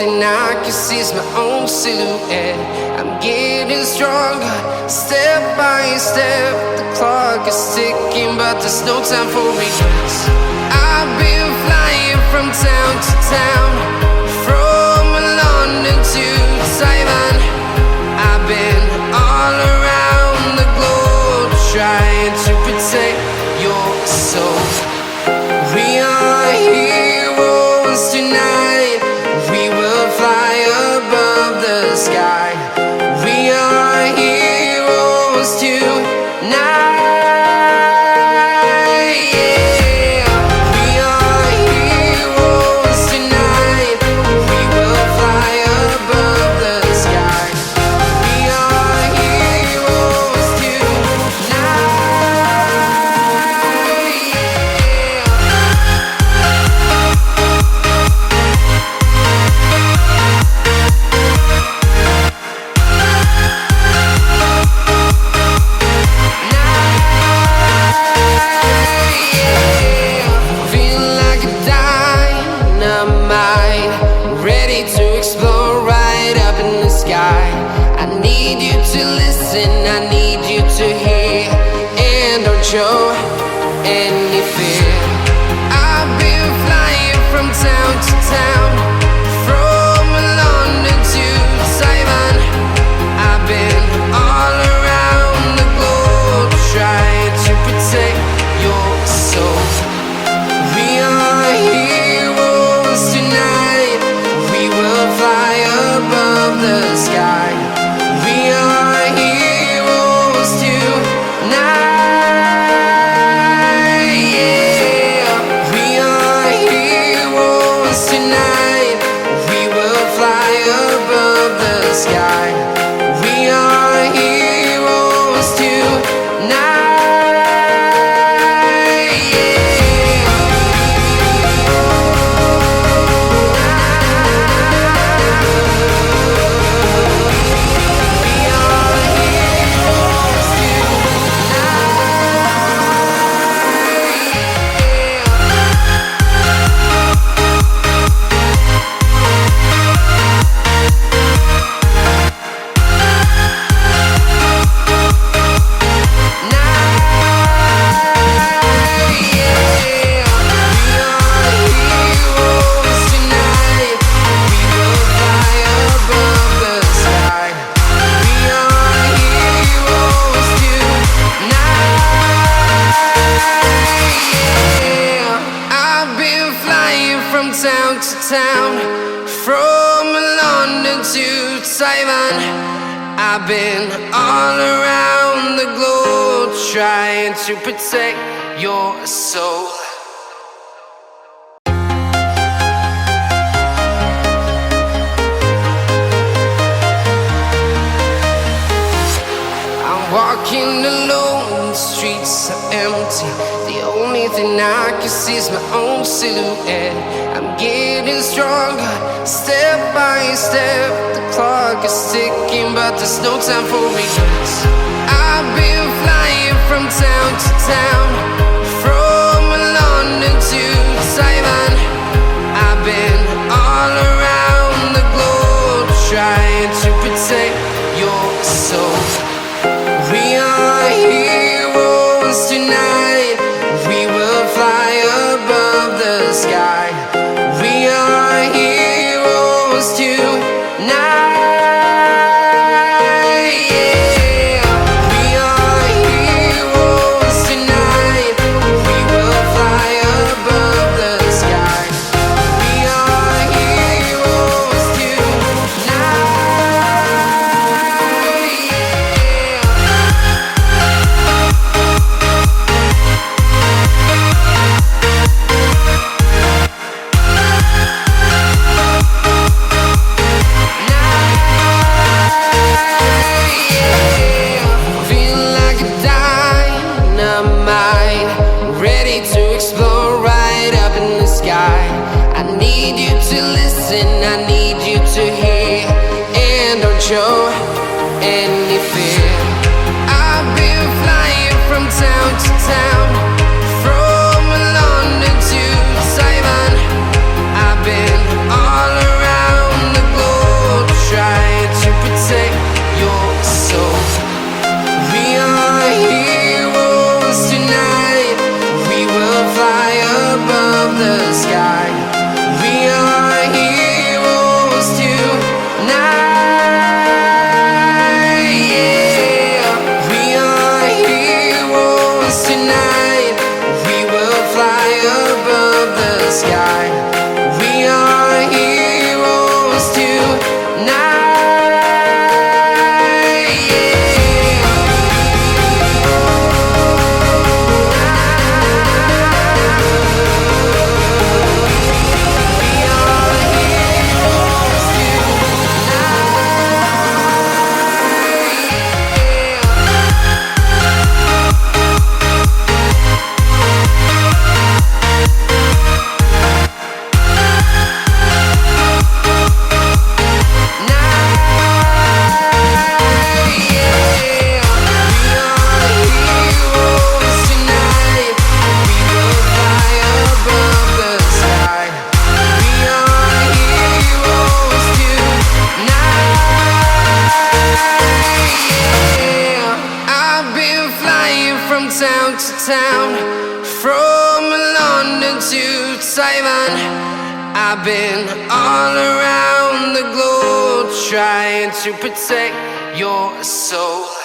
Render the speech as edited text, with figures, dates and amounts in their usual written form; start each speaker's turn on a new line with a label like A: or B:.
A: thing I can see is my own silhouette. I'm getting stronger, step by step. The clock is ticking, but there's no time for regrets. I've been flying from town to town, from London to Taiwan. I've been all around the globe, trying to protect your soul. We are heroes tonight. We will fly above the sky. We are heroes tonight. Yeah. We are heroes tonight. We will fly above the sky. We are heroes tonight. I need you to hear and don't show any fear. I've been flying from town to town, from London to Taiwan. I've been all around the globe, trying to protect your soul. We are heroes tonight. We will fly above the sky. We are heroes tonight. Yeah. We are heroes tonight. We will fly above the sky. We are heroes tonight. Town to town, from London to Taiwan. I've been all around the globe, trying to protect your soul. I'm walking alone, the streets are empty. The only thing I can see is my own silhouette. I'm getting stronger, step by step. The clock is ticking, but there's no time for regrets. I've been flying from town to town, from London to Taiwan. I've been all around the globe, trying to protect your soul. We are heroes tonight. We will fly above the sky. We are heroes tonight. Yeah. We are heroes tonight. We will fly above the sky. We are heroes tonight. I need you to hear and don't show any fear. I've been flying from town to town, from London to Taiwan. I've been all around the I've been flying from town to town, from London to Taiwan. I've been all around the globe trying to protect your soul.